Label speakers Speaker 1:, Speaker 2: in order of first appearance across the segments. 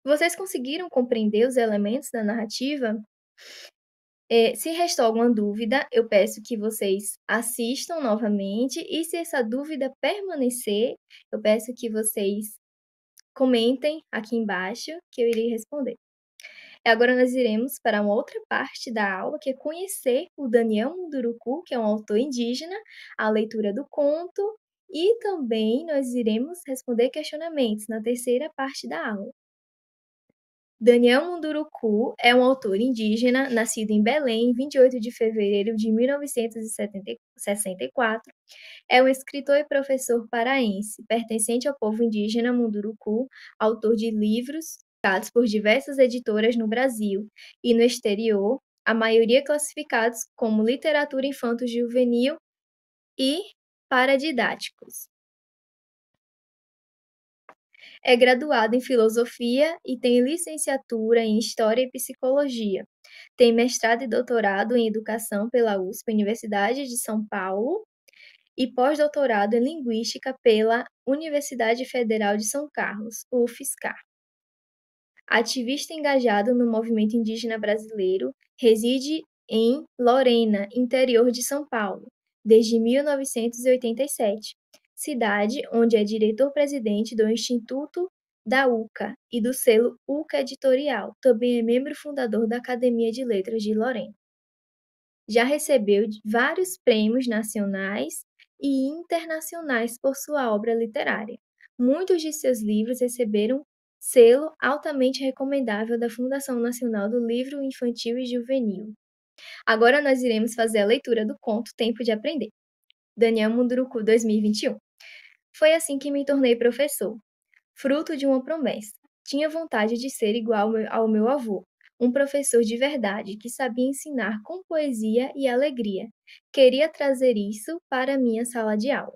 Speaker 1: Vocês conseguiram compreender os elementos da narrativa? Se restou alguma dúvida, eu peço que vocês assistam novamente e se essa dúvida permanecer, eu peço que vocês comentem aqui embaixo que eu irei responder. Agora nós iremos para uma outra parte da aula, que é conhecer o Daniel Munduruku, que é um autor indígena, a leitura do conto, e também nós iremos responder questionamentos na terceira parte da aula. Daniel Munduruku é um autor indígena, nascido em Belém, em 28 de fevereiro de 1964. É um escritor e professor paraense, pertencente ao povo indígena Munduruku, autor de livros publicados por diversas editoras no Brasil e no exterior, a maioria classificados como literatura infanto-juvenil e paradidáticos. É graduado em Filosofia e tem licenciatura em História e Psicologia. Tem mestrado e doutorado em Educação pela USP, Universidade de São Paulo, e pós-doutorado em Linguística pela Universidade Federal de São Carlos, UFSCar. Ativista engajado no movimento indígena brasileiro, reside em Lorena, interior de São Paulo, desde 1987, cidade onde é diretor-presidente do Instituto da UCA e do selo UCA Editorial. Também é membro fundador da Academia de Letras de Lorena. Já recebeu vários prêmios nacionais e internacionais por sua obra literária. Muitos de seus livros receberam selo altamente recomendável da Fundação Nacional do Livro Infantil e Juvenil. Agora nós iremos fazer a leitura do conto Tempo de Aprender. Daniel Munduruku, 2021. Foi assim que me tornei professor, fruto de uma promessa. Tinha vontade de ser igual ao meu avô, um professor de verdade que sabia ensinar com poesia e alegria. Queria trazer isso para a minha sala de aula.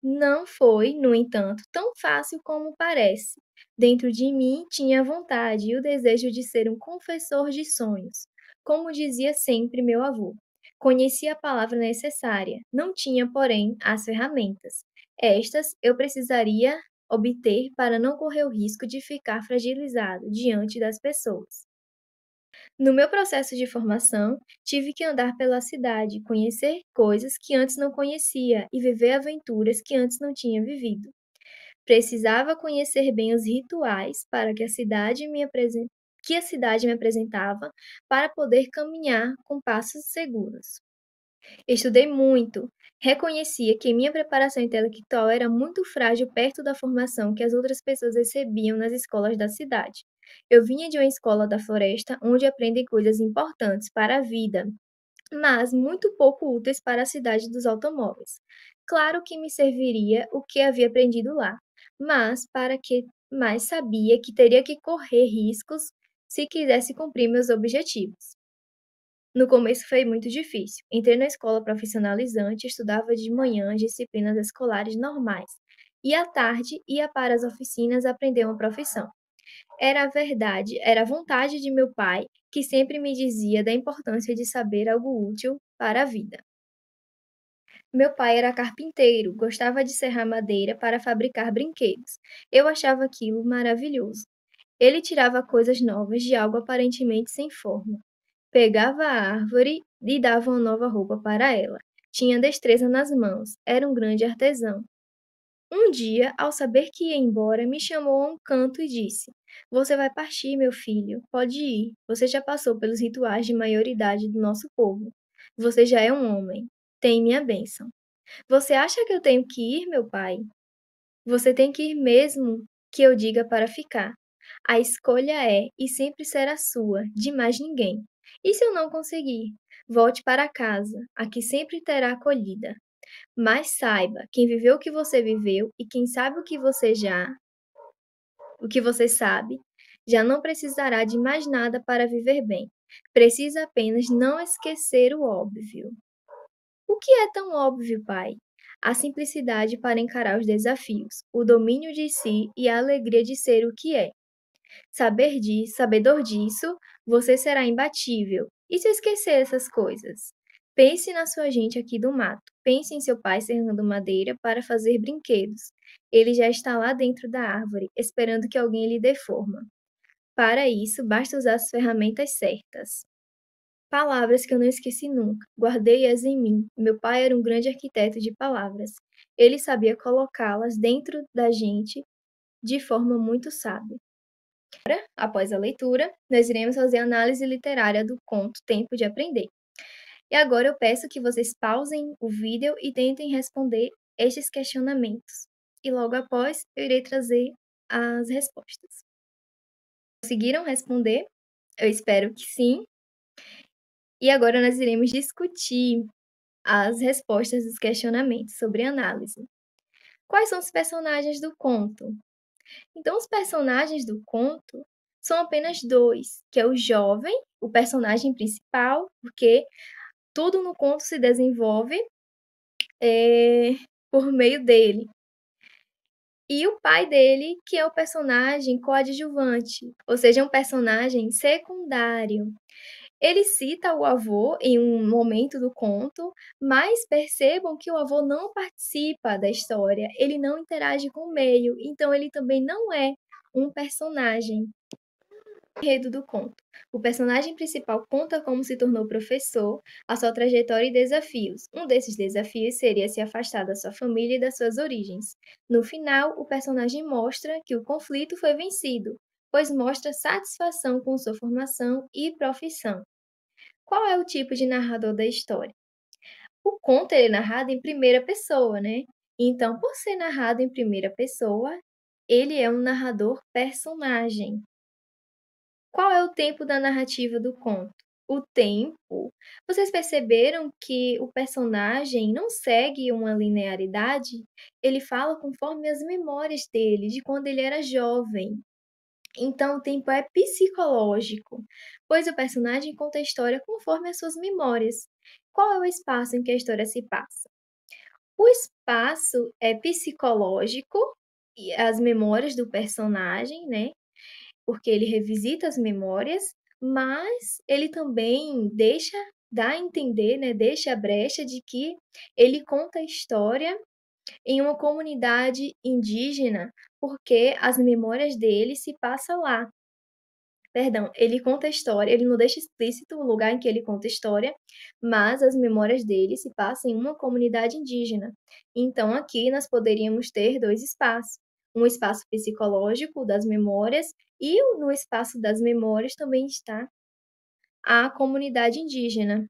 Speaker 1: Não foi, no entanto, tão fácil como parece. Dentro de mim tinha a vontade e o desejo de ser um confessor de sonhos, como dizia sempre meu avô. Conhecia a palavra necessária, não tinha, porém, as ferramentas. Estas eu precisaria obter para não correr o risco de ficar fragilizado diante das pessoas. No meu processo de formação, tive que andar pela cidade, conhecer coisas que antes não conhecia e viver aventuras que antes não tinha vivido. Precisava conhecer bem os rituais para que a cidade me apresentava para poder caminhar com passos seguros. Estudei muito, reconhecia que minha preparação intelectual era muito frágil perto da formação que as outras pessoas recebiam nas escolas da cidade. Eu vinha de uma escola da floresta onde aprendem coisas importantes para a vida, mas muito pouco úteis para a cidade dos automóveis. Claro que me serviria o que havia aprendido lá, mas para que mais sabia que teria que correr riscos se quisesse cumprir meus objetivos. No começo foi muito difícil. Entrei na escola profissionalizante, estudava de manhã as disciplinas escolares normais e à tarde ia para as oficinas aprender uma profissão. Era a vontade de meu pai, que sempre me dizia da importância de saber algo útil para a vida. Meu pai era carpinteiro, gostava de serrar madeira para fabricar brinquedos. Eu achava aquilo maravilhoso. Ele tirava coisas novas de algo aparentemente sem forma. Pegava a árvore e dava uma nova roupa para ela. Tinha destreza nas mãos, era um grande artesão. Um dia, ao saber que ia embora, me chamou a um canto e disse: Você vai partir, meu filho. Pode ir. Você já passou pelos rituais de maioridade do nosso povo. Você já é um homem. Tem minha bênção. Você acha que eu tenho que ir, meu pai? Você tem que ir mesmo que eu diga para ficar. A escolha é e sempre será sua, de mais ninguém. E se eu não conseguir? Volte para casa, aqui sempre terá acolhida. Mas saiba, quem viveu o que você viveu e quem sabe o que você sabe, já não precisará de mais nada para viver bem. Precisa apenas não esquecer o óbvio. O que é tão óbvio, pai? A simplicidade para encarar os desafios, o domínio de si e a alegria de ser o que é. Sabedor disso, você será imbatível. E se esquecer essas coisas? Pense na sua gente aqui do mato. Pense em seu pai serrando madeira para fazer brinquedos. Ele já está lá dentro da árvore, esperando que alguém lhe dê forma. Para isso, basta usar as ferramentas certas. Palavras que eu não esqueci nunca. Guardei-as em mim. Meu pai era um grande arquiteto de palavras. Ele sabia colocá-las dentro da gente de forma muito sábia. Após a leitura, nós iremos fazer a análise literária do conto Tempo de Aprender. E agora eu peço que vocês pausem o vídeo e tentem responder estes questionamentos. E logo após, eu irei trazer as respostas. Conseguiram responder? Eu espero que sim. E agora nós iremos discutir as respostas dos questionamentos sobre análise. Quais são os personagens do conto? Então, os personagens do conto são apenas dois, que é o jovem, o personagem principal, porque tudo no conto se desenvolve por meio dele. E o pai dele, que é o personagem coadjuvante, ou seja, um personagem secundário. Ele cita o avô em um momento do conto, mas percebam que o avô não participa da história, ele não interage com o meio, então ele também não é um personagem. Enredo do conto. O personagem principal conta como se tornou professor, a sua trajetória e desafios. Um desses desafios seria se afastar da sua família e das suas origens. No final, o personagem mostra que o conflito foi vencido, pois mostra satisfação com sua formação e profissão. Qual é o tipo de narrador da história? O conto é narrado em primeira pessoa, né? Então, por ser narrado em primeira pessoa, ele é um narrador personagem. Qual é o tempo da narrativa do conto? O tempo. Vocês perceberam que o personagem não segue uma linearidade? Ele fala conforme as memórias dele, de quando ele era jovem. Então, o tempo é psicológico, pois o personagem conta a história conforme as suas memórias. Qual é o espaço em que a história se passa? O espaço é psicológico e as memórias do personagem, né? Porque ele revisita as memórias, mas ele também dá a entender, né? Deixa a brecha de que ele conta a história em uma comunidade indígena, porque as memórias dele se passam lá. Perdão, ele conta a história, ele não deixa explícito o lugar em que ele conta a história, mas as memórias dele se passam em uma comunidade indígena. Então, aqui nós poderíamos ter dois espaços: um espaço psicológico das memórias, e no espaço das memórias também está a comunidade indígena.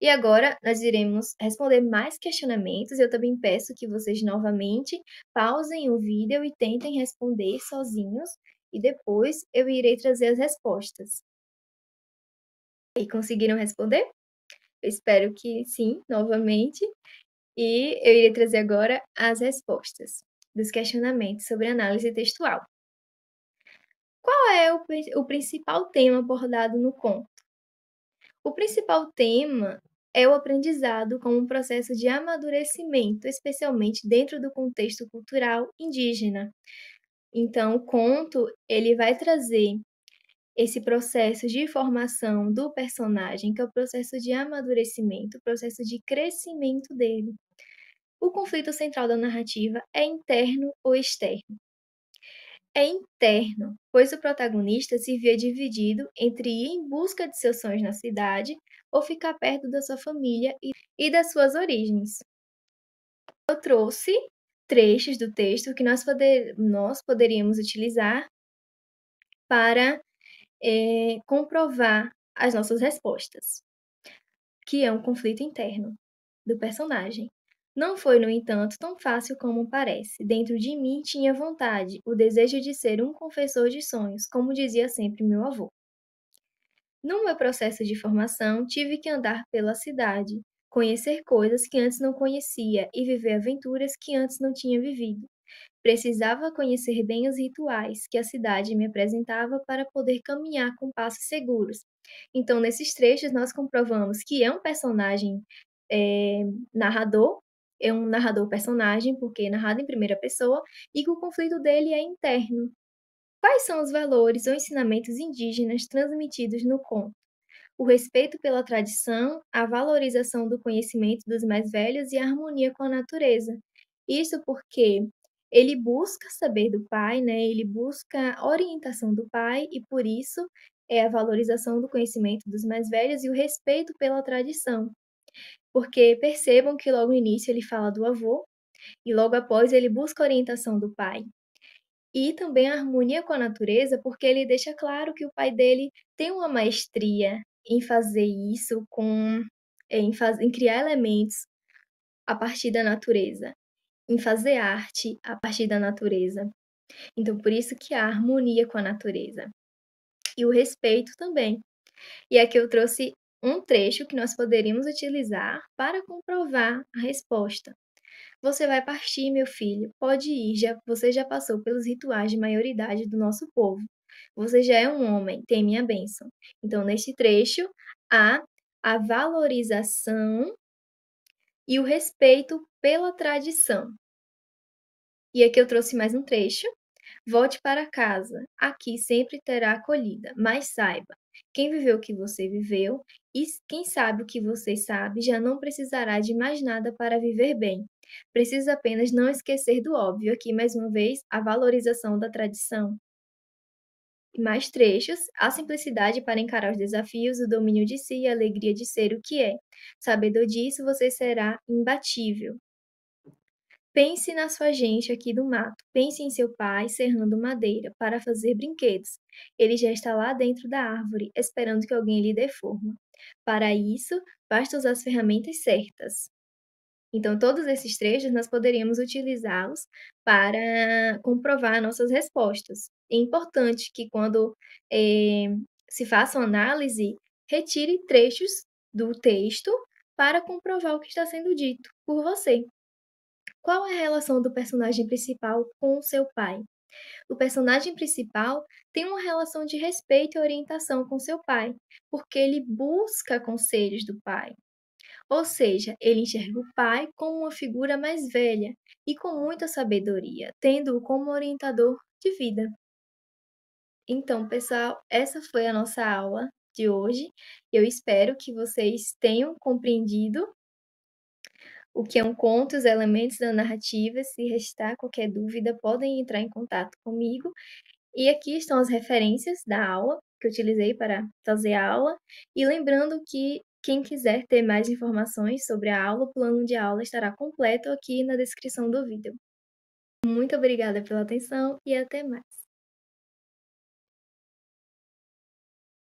Speaker 1: E agora nós iremos responder mais questionamentos. Eu também peço que vocês novamente pausem o vídeo e tentem responder sozinhos, e depois eu irei trazer as respostas. E conseguiram responder? Eu espero que sim, novamente. E eu irei trazer agora as respostas dos questionamentos sobre análise textual. Qual é o principal tema abordado no conto? O principal tema é o aprendizado como um processo de amadurecimento, especialmente dentro do contexto cultural indígena. Então, o conto, ele vai trazer esse processo de formação do personagem, que é o processo de amadurecimento, o processo de crescimento dele. O conflito central da narrativa é interno ou externo? É interno, pois o protagonista se vê dividido entre ir em busca de seus sonhos na cidade ou ficar perto da sua família e das suas origens. Eu trouxe trechos do texto que nós poderíamos utilizar para comprovar as nossas respostas, que é um conflito interno do personagem. Não foi, no entanto, tão fácil como parece. Dentro de mim tinha vontade, o desejo de ser um confessor de sonhos, como dizia sempre meu avô. No meu processo de formação, tive que andar pela cidade, conhecer coisas que antes não conhecia e viver aventuras que antes não tinha vivido. Precisava conhecer bem os rituais que a cidade me apresentava para poder caminhar com passos seguros. Então, nesses trechos, nós comprovamos que é um personagem narrador, é um narrador-personagem, porque é narrado em primeira pessoa, e que o conflito dele é interno. Quais são os valores ou ensinamentos indígenas transmitidos no conto? O respeito pela tradição, a valorização do conhecimento dos mais velhos e a harmonia com a natureza. Isso porque ele busca saber do pai, né, ele busca a orientação do pai e por isso é a valorização do conhecimento dos mais velhos e o respeito pela tradição. Porque percebam que logo no início ele fala do avô e logo após ele busca a orientação do pai. E também a harmonia com a natureza, porque ele deixa claro que o pai dele tem uma maestria em fazer isso em criar elementos a partir da natureza, em fazer arte a partir da natureza. Então por isso que há harmonia com a natureza. E o respeito também. E aqui eu trouxe um trecho que nós poderíamos utilizar para comprovar a resposta. Você vai partir, meu filho. Pode ir, você já passou pelos rituais de maioridade do nosso povo. Você já é um homem, tem minha bênção. Então, neste trecho, há a valorização e o respeito pela tradição. E aqui eu trouxe mais um trecho. Volte para casa, aqui sempre terá acolhida, mas saiba, quem viveu o que você viveu e quem sabe o que você sabe já não precisará de mais nada para viver bem. Precisa apenas não esquecer do óbvio, aqui mais uma vez a valorização da tradição. E mais trechos, a simplicidade para encarar os desafios, o domínio de si e a alegria de ser o que é. Sabedor disso, você será imbatível. Pense na sua gente aqui do mato. Pense em seu pai serrando madeira para fazer brinquedos. Ele já está lá dentro da árvore, esperando que alguém lhe dê forma. Para isso, basta usar as ferramentas certas. Então, todos esses trechos nós poderíamos utilizá-los para comprovar nossas respostas. É importante que quando se faça uma análise, retire trechos do texto para comprovar o que está sendo dito por você. Qual é a relação do personagem principal com o seu pai? O personagem principal tem uma relação de respeito e orientação com seu pai, porque ele busca conselhos do pai. Ou seja, ele enxerga o pai como uma figura mais velha e com muita sabedoria, tendo-o como orientador de vida. Então, pessoal, essa foi a nossa aula de hoje. Eu espero que vocês tenham compreendido o que é um conto, os elementos da narrativa. Se restar qualquer dúvida, podem entrar em contato comigo. E aqui estão as referências da aula que eu utilizei para fazer a aula. E lembrando que quem quiser ter mais informações sobre a aula, o plano de aula estará completo aqui na descrição do vídeo. Muito obrigada pela atenção e até mais.